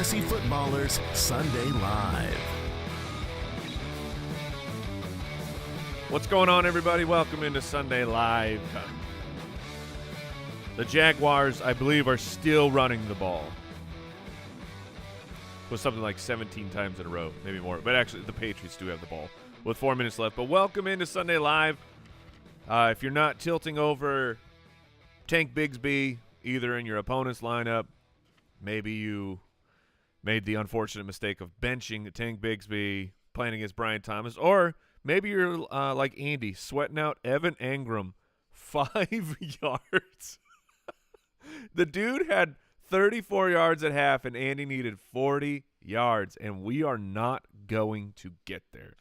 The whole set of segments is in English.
Fantasy Footballers Sunday Live. What's going on, everybody? Welcome into Sunday Live. The Jaguars, I believe, are still running the ball. With something like 17 times in a row, maybe more. But actually, the Patriots do have the ball with 4 minutes left. But welcome into Sunday Live. If you're not tilting over Tank Bigsby, either in your opponent's lineup, maybe you made the unfortunate mistake of benching Tank Bigsby, playing against Brian Thomas, or maybe you're like Andy, sweating out Evan Engram 5 yards. The dude had 34 yards at half, and Andy needed 40 yards, and we are not going to get there.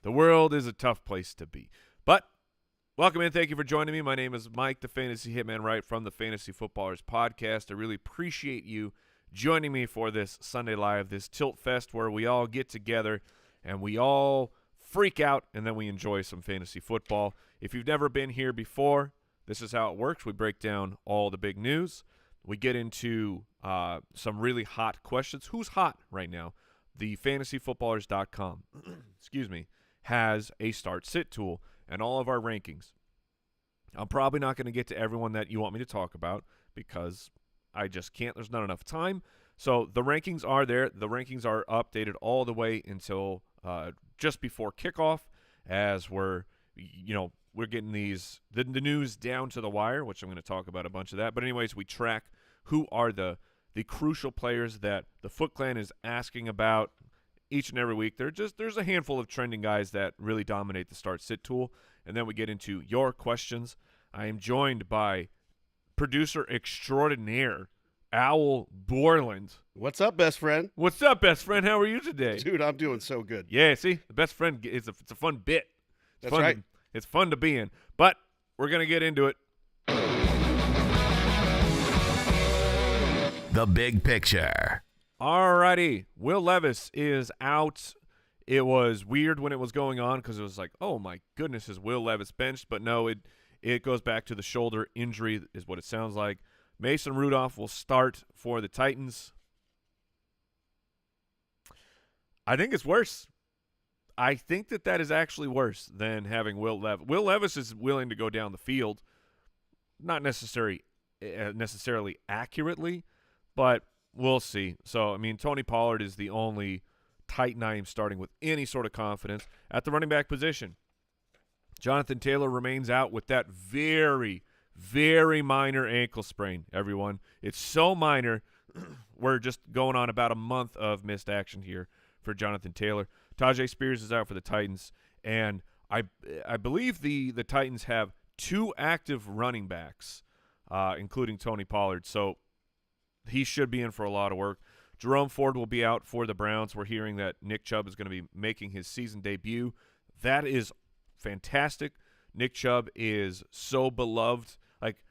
The world is a tough place to be. But welcome in. Thank you for joining me. My name is Mike, the Fantasy Hitman Wright from the Fantasy Footballers Podcast. I really appreciate you joining me for this Sunday Live, this Tilt Fest where we all get together and we all freak out and then we enjoy some fantasy football. If you've never been here before, this is how it works. We break down all the big news. We get into some really hot questions. Who's hot right now? The fantasyfootballers.com, excuse me, has a start-sit tool and all of our rankings. I'm probably not going to get to everyone that you want me to talk about because I just can't. There's not enough time. So the rankings are there. The rankings are updated all the way until just before kickoff, as we're getting the news down to the wire, which I'm going to talk about a bunch of that. But anyways, we track who are the crucial players that the Foot Clan is asking about each and every week. There's a handful of trending guys that really dominate the start-sit tool, and then we get into your questions. I am joined by producer extraordinaire Owl Borland. What's up, best friend? What's up, best friend? How are you today? Dude, I'm doing so good. Yeah, see, the best friend it's a fun bit. That's right. It's fun to be in, but we're gonna get into it. The big picture. Alrighty, Will Levis is out. It was weird when it was going on because it was like, oh my goodness, is Will Levis benched? But no, it goes back to the shoulder injury is what it sounds like. Mason Rudolph will start for the Titans. I think it's worse. I think that is actually worse than having Will Levis. Will Levis is willing to go down the field, not necessarily accurately, but we'll see. So, I mean, Tony Pollard is the only Titan I am starting with any sort of confidence. At the running back position, Jonathan Taylor remains out with that very, very minor ankle sprain, everyone. It's so minor, we're just going on about a month of missed action here for Jonathan Taylor. Tajay Spears is out for the Titans, and I believe the Titans have 2 active running backs, including Tony Pollard. So he should be in for a lot of work. Jerome Ford will be out for the Browns. We're hearing that Nick Chubb is going to be making his season debut. That is fantastic. Nick Chubb is so beloved. Like,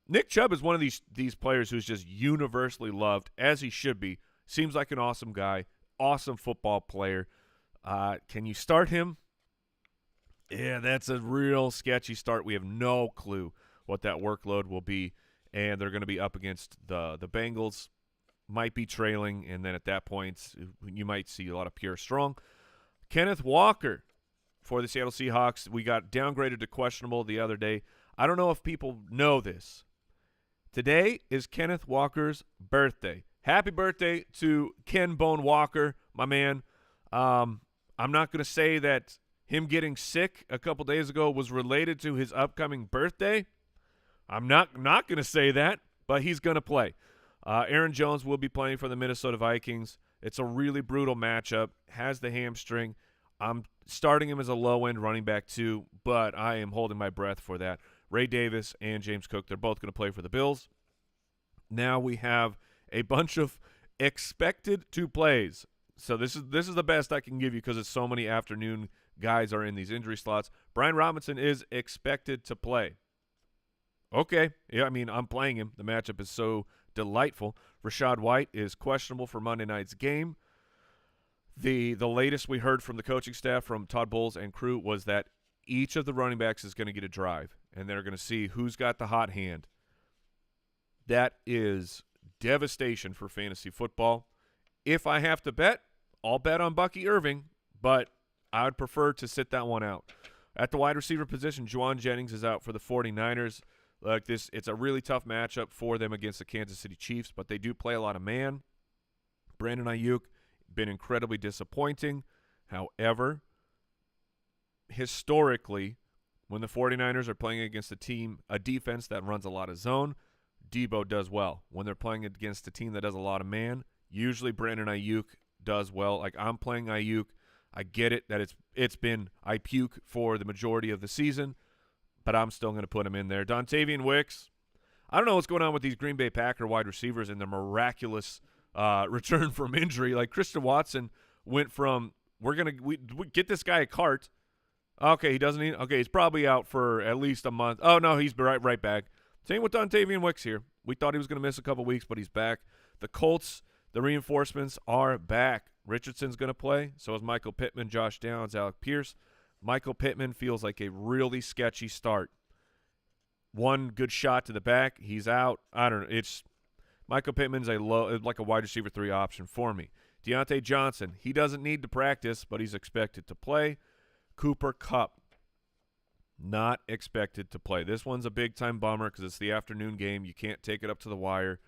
Nick Chubb is one of these players who's just universally loved, as he should be. Seems like an awesome guy, awesome football player. Can you start him? Yeah, that's a real sketchy start. We have no clue what that workload will be. And they're going to be up against the Bengals, might be trailing, and then at that point, you might see a lot of pure strong. Kenneth Walker for the Seattle Seahawks. We got downgraded to questionable the other day. I don't know if people know this. Today is Kenneth Walker's birthday. Happy birthday to Ken Bone Walker, my man. I'm not going to say that him getting sick a couple days ago was related to his upcoming birthday. I'm not going to say that, but he's going to play. Aaron Jones will be playing for the Minnesota Vikings. It's a really brutal matchup. Has the hamstring. I'm starting him as a low-end running back too, but I am holding my breath for that. Ray Davis and James Cook, they're both going to play for the Bills. Now we have a bunch of expected to plays. So this is the best I can give you because it's so many afternoon guys are in these injury slots. Brian Robinson is expected to play. Okay. Yeah, I mean, I'm playing him. The matchup is so delightful. Rachaad White is questionable for Monday night's game. The latest we heard from the coaching staff, from Todd Bowles and crew, was that each of the running backs is going to get a drive, and they're going to see who's got the hot hand. That is devastation for fantasy football. If I have to bet, I'll bet on Bucky Irving, but I would prefer to sit that one out. At the wide receiver position, Juwan Jennings is out for the 49ers. It's a really tough matchup for them against the Kansas City Chiefs, but they do play a lot of man. Brandon Ayuk, been incredibly disappointing. However, historically, when the 49ers are playing against a defense that runs a lot of zone, Debo does well. When they're playing against a team that does a lot of man, usually Brandon Ayuk does well. Like, I'm playing Ayuk. I get it that it's been I puke for the majority of the season, but I'm still going to put him in there. Dontavian Wicks, I don't know what's going on with these Green Bay Packer wide receivers and their miraculous return from injury. Like, Christian Watson went from we get this guy a cart. Okay, he doesn't need. Okay, he's probably out for at least a month. Oh no, he's right back. Same with Dontavian Wicks here. We thought he was going to miss a couple weeks, but he's back. The Colts, the reinforcements are back. Richardson's going to play. So is Michael Pittman, Josh Downs, Alec Pierce. Michael Pittman feels like a really sketchy start. One good shot to the back, he's out. I don't know. It's Michael Pittman's like a wide receiver 3 option for me. Deontay Johnson, he doesn't need to practice, but he's expected to play. Cooper Kupp, not expected to play. This one's a big-time bummer because it's the afternoon game. You can't take it up to the wire,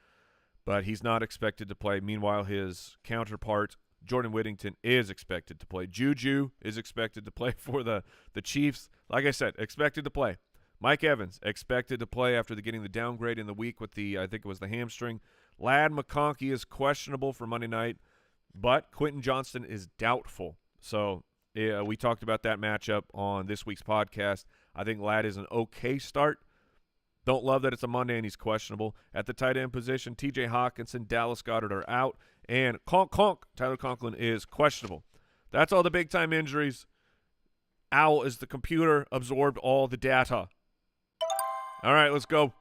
but he's not expected to play. Meanwhile, his counterpart, Jordan Whittington, is expected to play. Juju is expected to play for the Chiefs. Like I said, expected to play. Mike Evans, expected to play after getting the downgrade in the week with I think it was the hamstring. Ladd McConkey is questionable for Monday night, but Quentin Johnston is doubtful. So we talked about that matchup on this week's podcast. I think Ladd is an okay start. Don't love that it's a Monday and he's questionable. At the tight end position, T.J. Hawkinson, Dallas Goedert are out, and Tyler Conklin is questionable. That's all the big-time injuries. Owl is the computer, absorbed all the data. All right, let's go.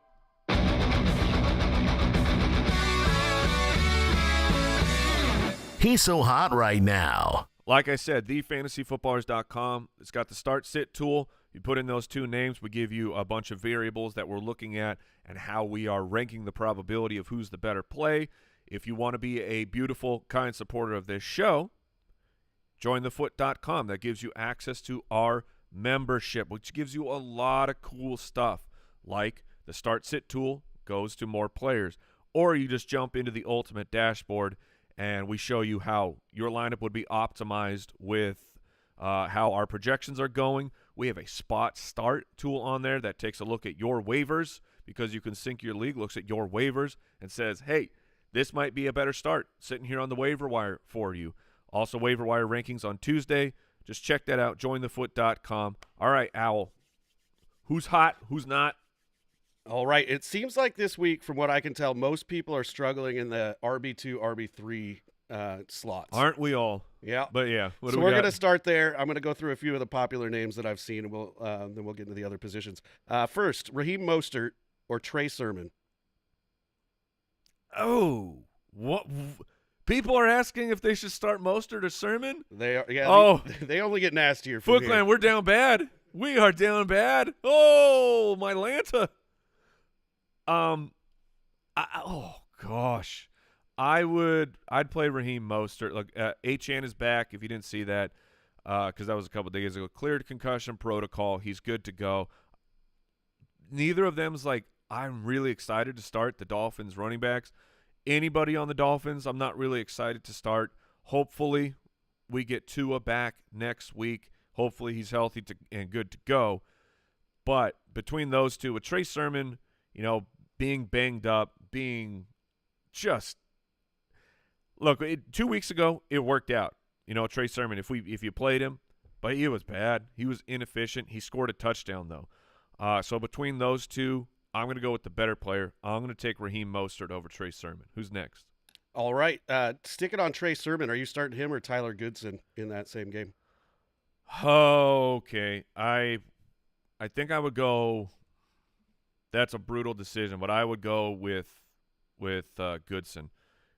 He's so hot right now. Like I said, thefantasyfootballers.com. It's got the start-sit tool. You put in those 2 names. We give you a bunch of variables that we're looking at and how we are ranking the probability of who's the better play. If you want to be a beautiful, kind supporter of this show, jointhefoot.com. That gives you access to our membership, which gives you a lot of cool stuff, like the start-sit tool goes to more players, or you just jump into the ultimate dashboard and we show you how your lineup would be optimized with how our projections are going. We have a spot start tool on there that takes a look at your waivers, because you can sync your league, looks at your waivers and says, hey, this might be a better start sitting here on the waiver wire for you. Also, waiver wire rankings on Tuesday. Just check that out, jointhefoot.com. All right, Owl. Who's hot? Who's not? All right. It seems like this week, from what I can tell, most people are struggling in the RB2, RB3 slots. Aren't we all? Yeah. But yeah. So we're going to start there. I'm going to go through a few of the popular names that I've seen, and then we'll get into the other positions. First, Raheem Mostert or Trey Sermon. Oh, what? People are asking if they should start Mostert or Sermon? They are. Yeah. Oh. They only get nastier from Foot Clan, we're down bad. We are down bad. Oh, my Lanta. Oh gosh, I'd play Raheem Mostert. Look, Achane is back. If you didn't see that, because that was a couple of days ago, cleared concussion protocol. He's good to go. Neither of them's like, I'm really excited to start the Dolphins running backs. Anybody on the Dolphins, I'm not really excited to start. Hopefully, we get Tua back next week. Hopefully, he's healthy and good to go. But between those two, with Trey Sermon, being banged up, being just look. 2 weeks ago, it worked out. Trey Sermon. If you played him, but he was bad. He was inefficient. He scored a touchdown though. So between those two, I'm going to go with the better player. I'm going to take Raheem Mostert over Trey Sermon. Who's next? All right. Stick it on Trey Sermon. Are you starting him or Tyler Goodson in that same game? Okay. I think I would go. That's a brutal decision, but I would go with Goodson.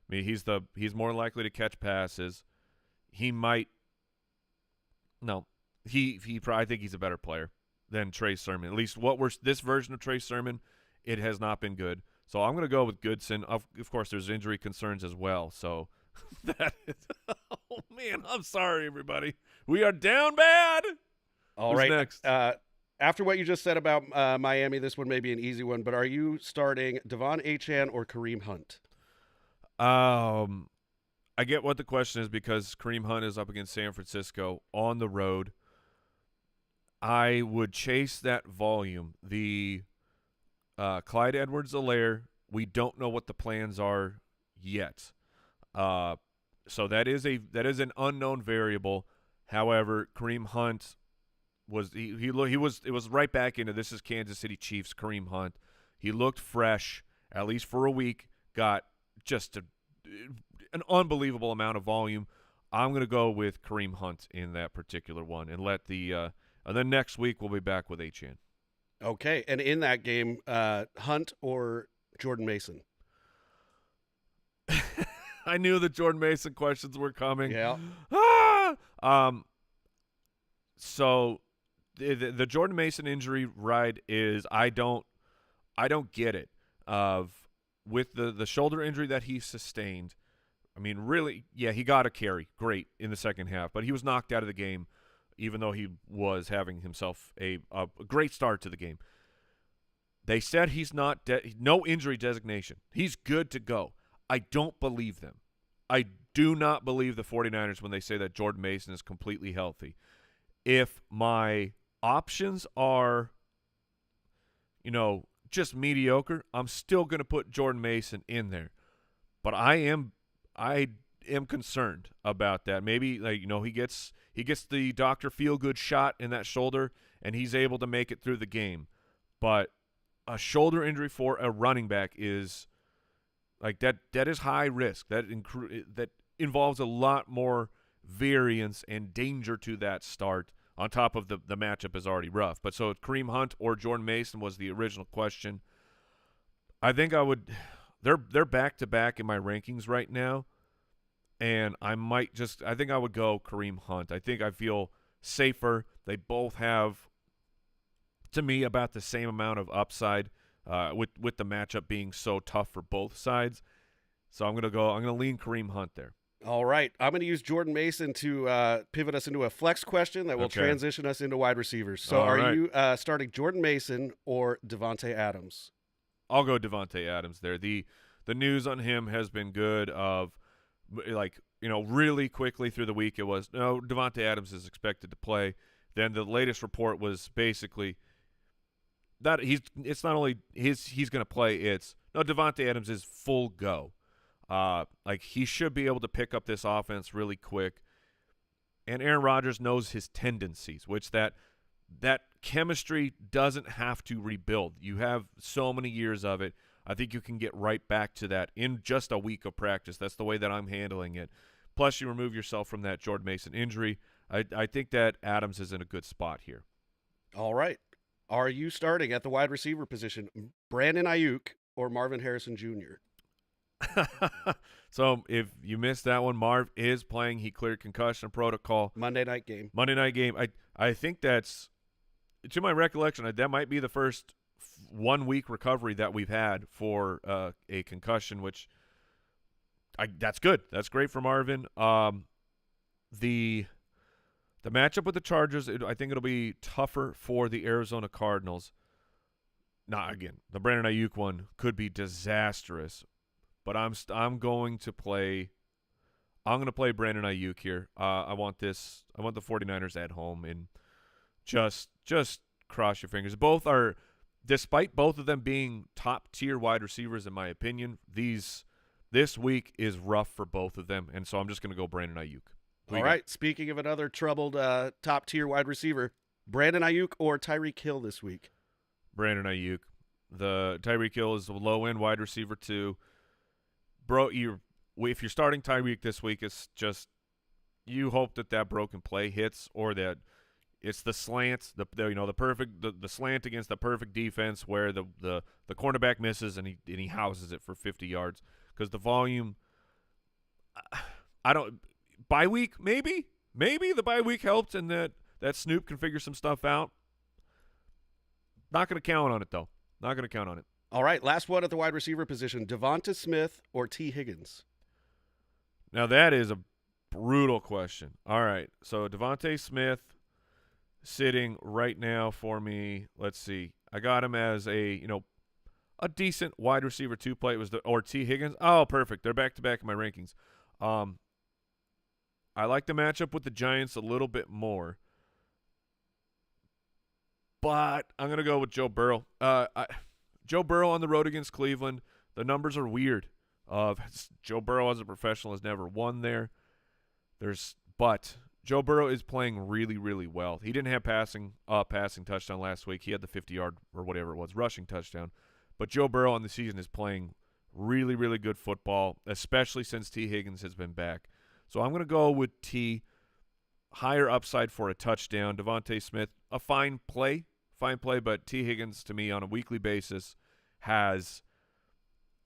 I mean, he's more likely to catch passes. He might. No, I think he's a better player than Trey Sermon. At least this version of Trey Sermon, it has not been good. So I'm going to go with Goodson. Of course, there's injury concerns as well. So that is – oh, man, I'm sorry, everybody. We are down bad. All Who's right. next? After what you just said about Miami, this one may be an easy one, but are you starting Devon Achane or Kareem Hunt? I get what the question is because Kareem Hunt is up against San Francisco on the road. I would chase that volume. The Clyde Edwards-Helaire, we don't know what the plans are yet. So that is an unknown variable. However, Kareem Hunt was it was right back into this is Kansas City Chiefs Kareem Hunt. He looked fresh at least for a week. Got just an unbelievable amount of volume. I'm going to go with Kareem Hunt in that particular one and let the and then next week we'll be back with Achane. Okay, and in that game, Hunt or Jordan Mason? I knew the Jordan Mason questions were coming. Yeah. So the Jordan Mason injury ride is I don't get it. With the shoulder injury that he sustained, I mean, really, yeah, he got a carry, great, in the second half, but he was knocked out of the game, even though he was having himself a great start to the game. They said he's not no injury designation. He's good to go. I don't believe them. I do not believe the 49ers when they say that Jordan Mason is completely healthy. If my options are, just mediocre, I'm still going to put Jordan Mason in there. But I am concerned about that. Maybe he gets the Dr. Feelgood shot in that shoulder and he's able to make it through the game. But a shoulder injury for a running back is like that is high risk. That involves a lot more variance and danger to that start. On top of the matchup is already rough. But so Kareem Hunt or Jordan Mason was the original question. I think I would – they're back-to-back in my rankings right now, and I think I would go Kareem Hunt. I think I feel safer. They both have, to me, about the same amount of upside with the matchup being so tough for both sides. So I'm going to lean Kareem Hunt there. All right. I'm going to use Jordan Mason to pivot us into a flex question that will transition us into wide receivers. So you starting Jordan Mason or Devontae Adams? I'll go Devontae Adams there. The news on him has been good really quickly through the week it was, no, Devontae Adams is expected to play. Then the latest report was basically that it's not only he's going to play, it's no, Devontae Adams is full go. He should be able to pick up this offense really quick. And Aaron Rodgers knows his tendencies, which that chemistry doesn't have to rebuild. You have so many years of it. I think you can get right back to that in just a week of practice. That's the way that I'm handling it. Plus, you remove yourself from that Jordan Mason injury. I think that Adams is in a good spot here. All right. Are you starting at the wide receiver position, Brandon Ayuk or Marvin Harrison Jr.? So if you missed that one, Marv is playing. He cleared concussion protocol. Monday night game. I think that's, to my recollection, that might be the first 1 week recovery that we've had for a concussion, which that's good. That's great for Marvin. The matchup with the Chargers, I think it'll be tougher for the Arizona Cardinals. Now, again, the Brandon Ayuk one could be disastrous. But I'm going to play Brandon Ayuk here. I want the 49ers at home, and just cross your fingers. Both are, despite both of them being top tier wide receivers in my opinion, this week is rough for both of them, and so I'm just going to go Brandon Ayuk. All right. Speaking of another troubled top tier wide receiver, Brandon Ayuk or Tyreek Hill this week? Brandon Ayuk. The Tyreek Hill is a low end wide receiver too. Bro, if you're starting Tyreek this week, it's just you hope that broken play hits or that it's the slants, the slant against the perfect defense where the cornerback misses and he houses it for 50 yards because the volume. Bye week maybe the bye week helped and that Snoop can figure some stuff out. Not going to count on it though. Not going to count on it. All right, last one at the wide receiver position: Devonta Smith or T. Higgins. Now that is a brutal question. All right, so Devonta Smith sitting right now for me. Let's see. I got him as a decent wide receiver 2 play. It was or T. Higgins. Oh, perfect. They're back to back in my rankings. I like the matchup with the Giants a little bit more, but I'm gonna go with Joe Burrow. Joe Burrow on the road against Cleveland. The numbers are weird. Joe Burrow as a professional has never won there. But Joe Burrow is playing really, really well. He didn't have passing touchdown last week. He had the 50-yard or whatever it was, rushing touchdown. But Joe Burrow on the season is playing really, really good football, especially since T. Higgins has been back. So I'm going to go with T, higher upside for a touchdown. Devonta Smith, a fine play, but T. Higgins to me on a weekly basis has,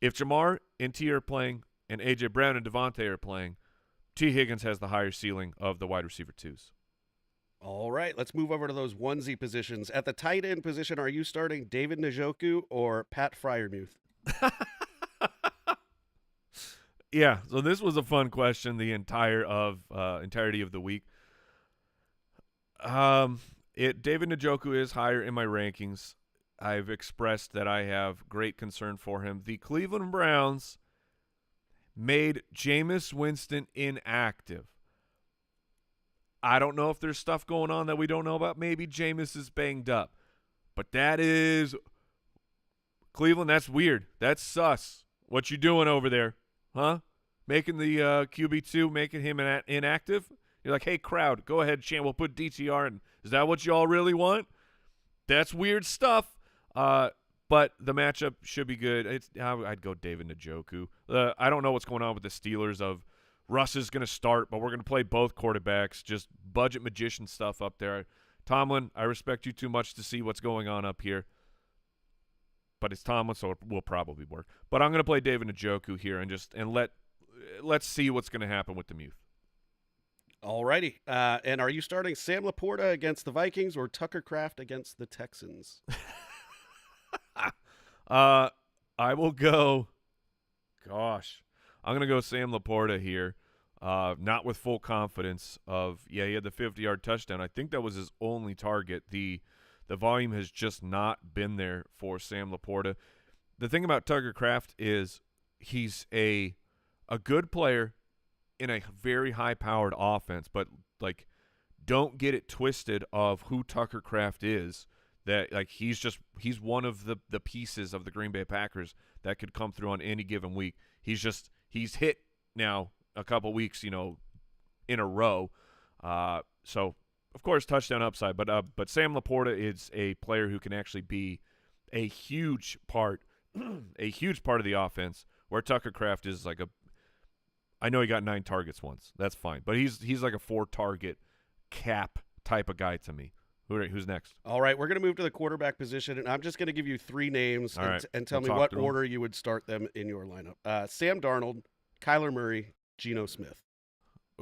if Jamar and T are playing and A.J. Brown and Devonta are playing, T. Higgins has the higher ceiling of the wide receiver 2s. All right, let's move over to those onesie positions. At the tight end position, are you starting David Njoku or Pat Freiermuth? Yeah, so this was a fun question the entirety of the week. David Njoku is higher in my rankings. I've expressed that I have great concern for him. The Cleveland Browns made Jameis Winston inactive. I don't know if there's stuff going on that we don't know about. Maybe Jameis is banged up. But that is Cleveland, that's weird. That's sus. What you doing over there? Huh? Making the QB2, making him inactive? You're like, hey, crowd, go ahead, chant. We'll put DTR in. Is that what y'all really want? That's weird stuff. But the matchup should be good. I'd go David Njoku. I don't know what's going on with the Steelers of Russ is going to start, but we're going to play both quarterbacks. Just budget magician stuff up there. Tomlin, I respect you too much to see what's going on up here. But it's Tomlin, so it will probably work. But I'm going to play David Njoku here and let's see what's going to happen with the Muth. All righty. And are you starting Sam Laporta against the Vikings or Tucker Kraft against the Texans? I will go. Gosh, I'm going to go Sam Laporta here. Not with full confidence he had the 50-yard touchdown. I think that was his only target. The volume has just not been there for Sam Laporta. The thing about Tucker Kraft is he's a good player in a very high-powered offense, but don't get it twisted of who Tucker Kraft is. That he's one of the pieces of the Green Bay Packers that could come through on any given week. He's hit now a couple weeks, in a row. So of course touchdown upside, but Sam Laporta is a player who can actually be a huge part of the offense. Where Tucker Kraft is I know he got 9 targets once. That's fine, but he's like a 4-target cap type of guy to me. Who's next? All right, we're going to move to the quarterback position, and I'm just going to give you 3 names and tell me what order you would start them in your lineup. Sam Darnold, Kyler Murray, Geno Smith.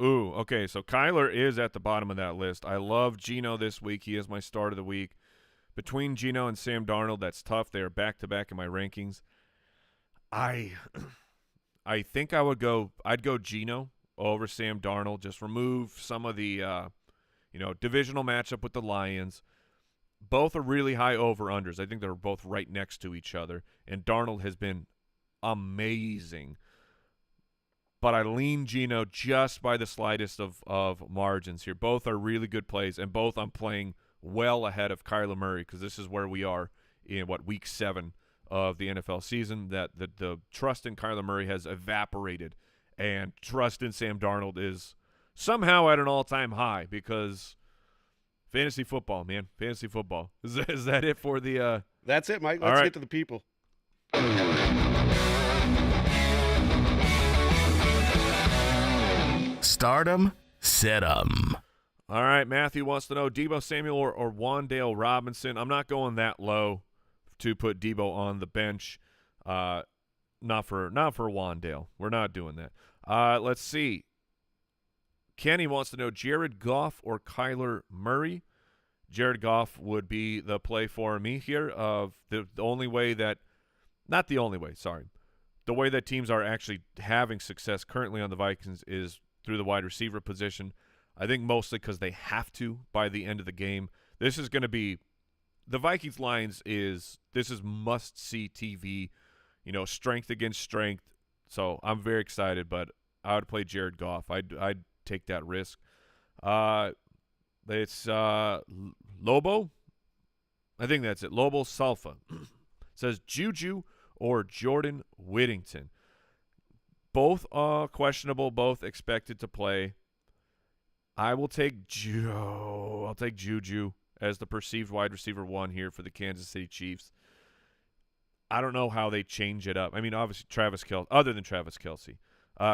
Ooh, okay, so Kyler is at the bottom of that list. I love Geno this week. He is my start of the week. Between Geno and Sam Darnold, that's tough. They are back-to-back in my rankings. I think I'd go Geno over Sam Darnold. Just remove some of the divisional matchup with the Lions. Both are really high over-unders. I think they're both right next to each other. And Darnold has been amazing. But I lean Geno just by the slightest of margins here. Both are really good plays, and both I'm playing well ahead of Kyler Murray because this is where we are in, week 7 of the NFL season, that the trust in Kyler Murray has evaporated, and trust in Sam Darnold is somehow at an all-time high because fantasy football, man. Fantasy football. Is that it for the That's it, Mike. Let's get to the people. Stardom, set 'em. All right, Matthew wants to know Deebo Samuel or Wan'Dale Robinson. I'm not going that low to put Deebo on the bench. Not for Wan'Dale. We're not doing that. Let's see. Kenny wants to know Jared Goff or Kyler Murray. Jared Goff would be the play for me here. The only way that not the only way, sorry. The way that teams are actually having success currently on the Vikings is through the wide receiver position. I think mostly because they have to by the end of the game. This is going to be the Vikings Lions this is must-see TV, strength against strength. So I'm very excited, but I would play Jared Goff. I'd take that risk. It's Lobo. I think that's it. Lobo Salfa says Juju or Jordan Whittington. Both questionable, both expected to play. I'll take Juju as the perceived wide receiver 1 here for the Kansas City Chiefs. I don't know how they change it up. I mean, obviously other than Travis Kelce.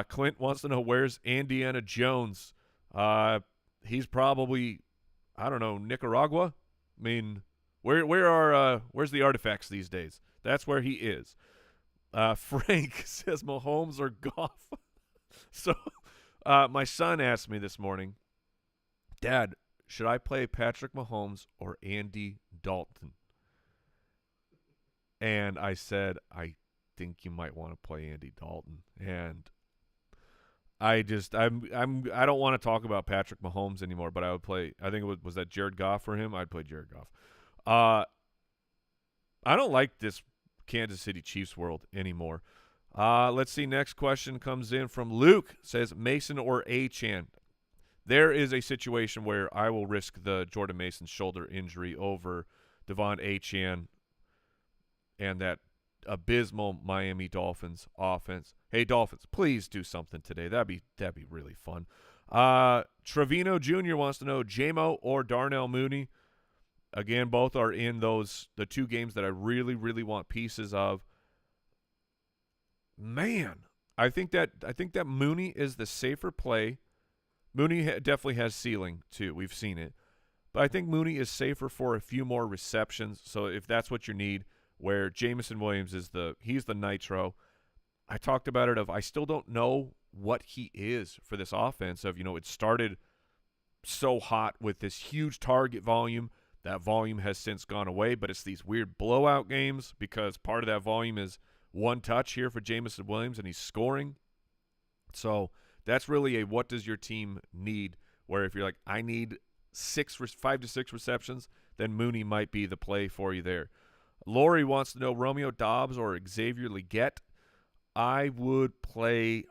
Clint wants to know, where's Indiana Jones? He's probably, I don't know, Nicaragua? I mean, where's the artifacts these days? That's where he is. Frank says Mahomes or Goff. So my son asked me this morning, Dad, should I play Patrick Mahomes or Andy Dalton? And I said, I think you might want to play Andy Dalton. And I don't want to talk about Patrick Mahomes anymore, but I would play, I think was that Jared Goff for him? I'd play Jared Goff. I don't like this Kansas City Chiefs world anymore. Let's see. Next question comes in from Luke. Says Mason or Achane. There is a situation where I will risk the Jordan Mason shoulder injury over Devon Achane and that abysmal Miami Dolphins offense. Hey, Dolphins, please do something today. That'd be really fun. Trevino Jr. wants to know J-Mo or Darnell Mooney. Again, both are in the 2 games that I really, really want pieces of. Man, I think that Mooney is the safer play. Mooney definitely has ceiling too. We've seen it, but I think Mooney is safer for a few more receptions. So if that's what you need, where Jameson Williams he's the nitro. I talked about it. I still don't know what he is for this offense. It started so hot with this huge target volume. That volume has since gone away, but it's these weird blowout games because part of that volume is one touch here for Jameson Williams, and he's scoring. So that's really a what does your team need, where if you're like, I need 5 to 6 receptions, then Mooney might be the play for you there. Lori wants to know Romeo Doubs or Xavier Legette. I would play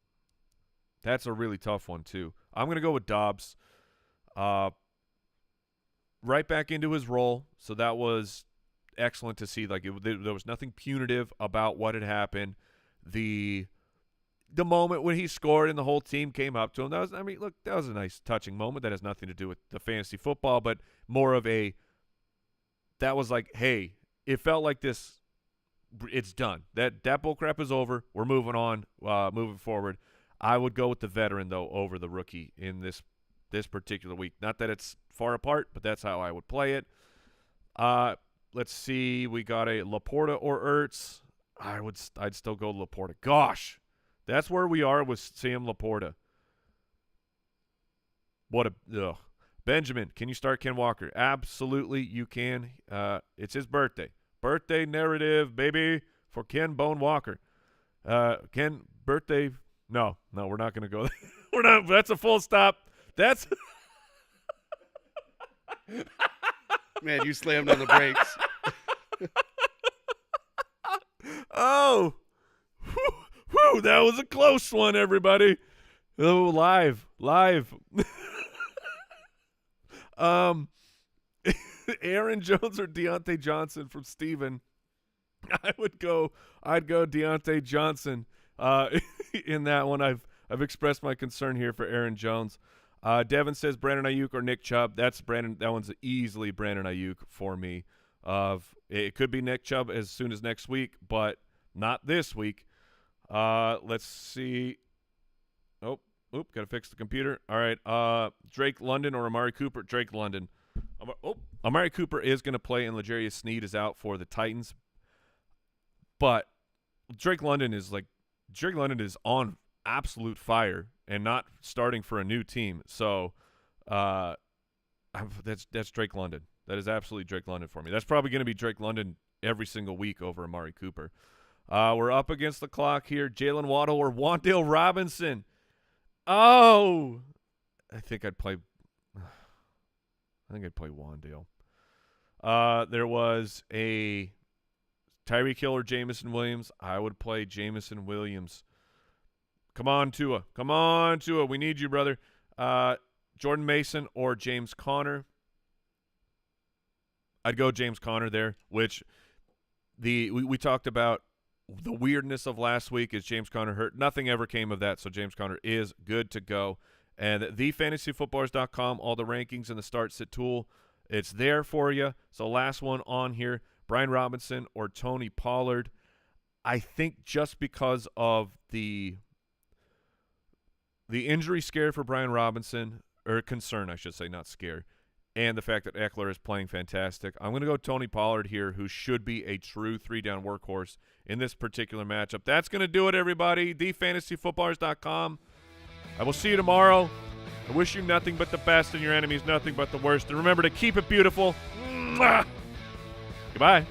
– that's a really tough one too. I'm going to go with Doubs. Right back into his role, so that was excellent to see. Like there was nothing punitive about what had happened. The moment when he scored and the whole team came up to him, that was a nice touching moment. That has nothing to do with the fantasy football, but more of that was like, hey, it felt like this. It's done. That bullcrap is over. We're moving on, moving forward. I would go with the veteran though over the rookie in this particular week. Not that it's far apart, but that's how I would play it. Let's see. We got a Laporta or Ertz. I'd still go Laporta. Gosh, that's where we are with Sam Laporta. Benjamin, can you start Ken Walker? Absolutely, you can. It's his birthday. Birthday narrative, baby, for Ken Bone Walker. Ken, birthday. No, we're not going to go there. We're not. That's a full stop. That's. Man, you slammed on the brakes. Oh. Whew, that was a close one, everybody. Oh, live. Aaron Jones or Deontay Johnson from Steven. I'd go Deontay Johnson in that one. I've expressed my concern here for Aaron Jones. Devin says Brandon Ayuk or Nick Chubb. That's Brandon. That one's easily Brandon Ayuk for me. It could be Nick Chubb as soon as next week, but not this week. Let's see. Got to fix the computer. All right. Drake London or Amari Cooper? Drake London. Amari Cooper is going to play, and L'Jarius Sneed is out for the Titans. But Drake London is on absolute fire and not starting for a new team. So that's Drake London. That is absolutely Drake London for me. That's probably going to be Drake London every single week over Amari Cooper. We're up against the clock here. Jalen Waddle or Wan'Dale Robinson. Oh, I think I'd play Wan'Dale. There was a Tyreek Hill or Jameson Williams. I would play Jameson Williams. Come on, Tua. Come on, Tua. We need you, brother. Jordan Mason or James Conner. I'd go James Conner there, which we talked about the weirdness of last week is James Conner hurt. Nothing ever came of that, so James Conner is good to go. And thefantasyfootballers.com, all the rankings and the start-sit tool, it's there for you. So last one on here, Brian Robinson or Tony Pollard. I think just because of the injury scare for Brian Robinson, or concern, I should say, not scare, and the fact that Eckler is playing fantastic, I'm going to go Tony Pollard here, who should be a true three-down workhorse in this particular matchup. That's going to do it, everybody. thefantasyfootballers.com. I will see you tomorrow. I wish you nothing but the best and your enemies nothing but the worst. And remember to keep it beautiful. Mwah! Goodbye.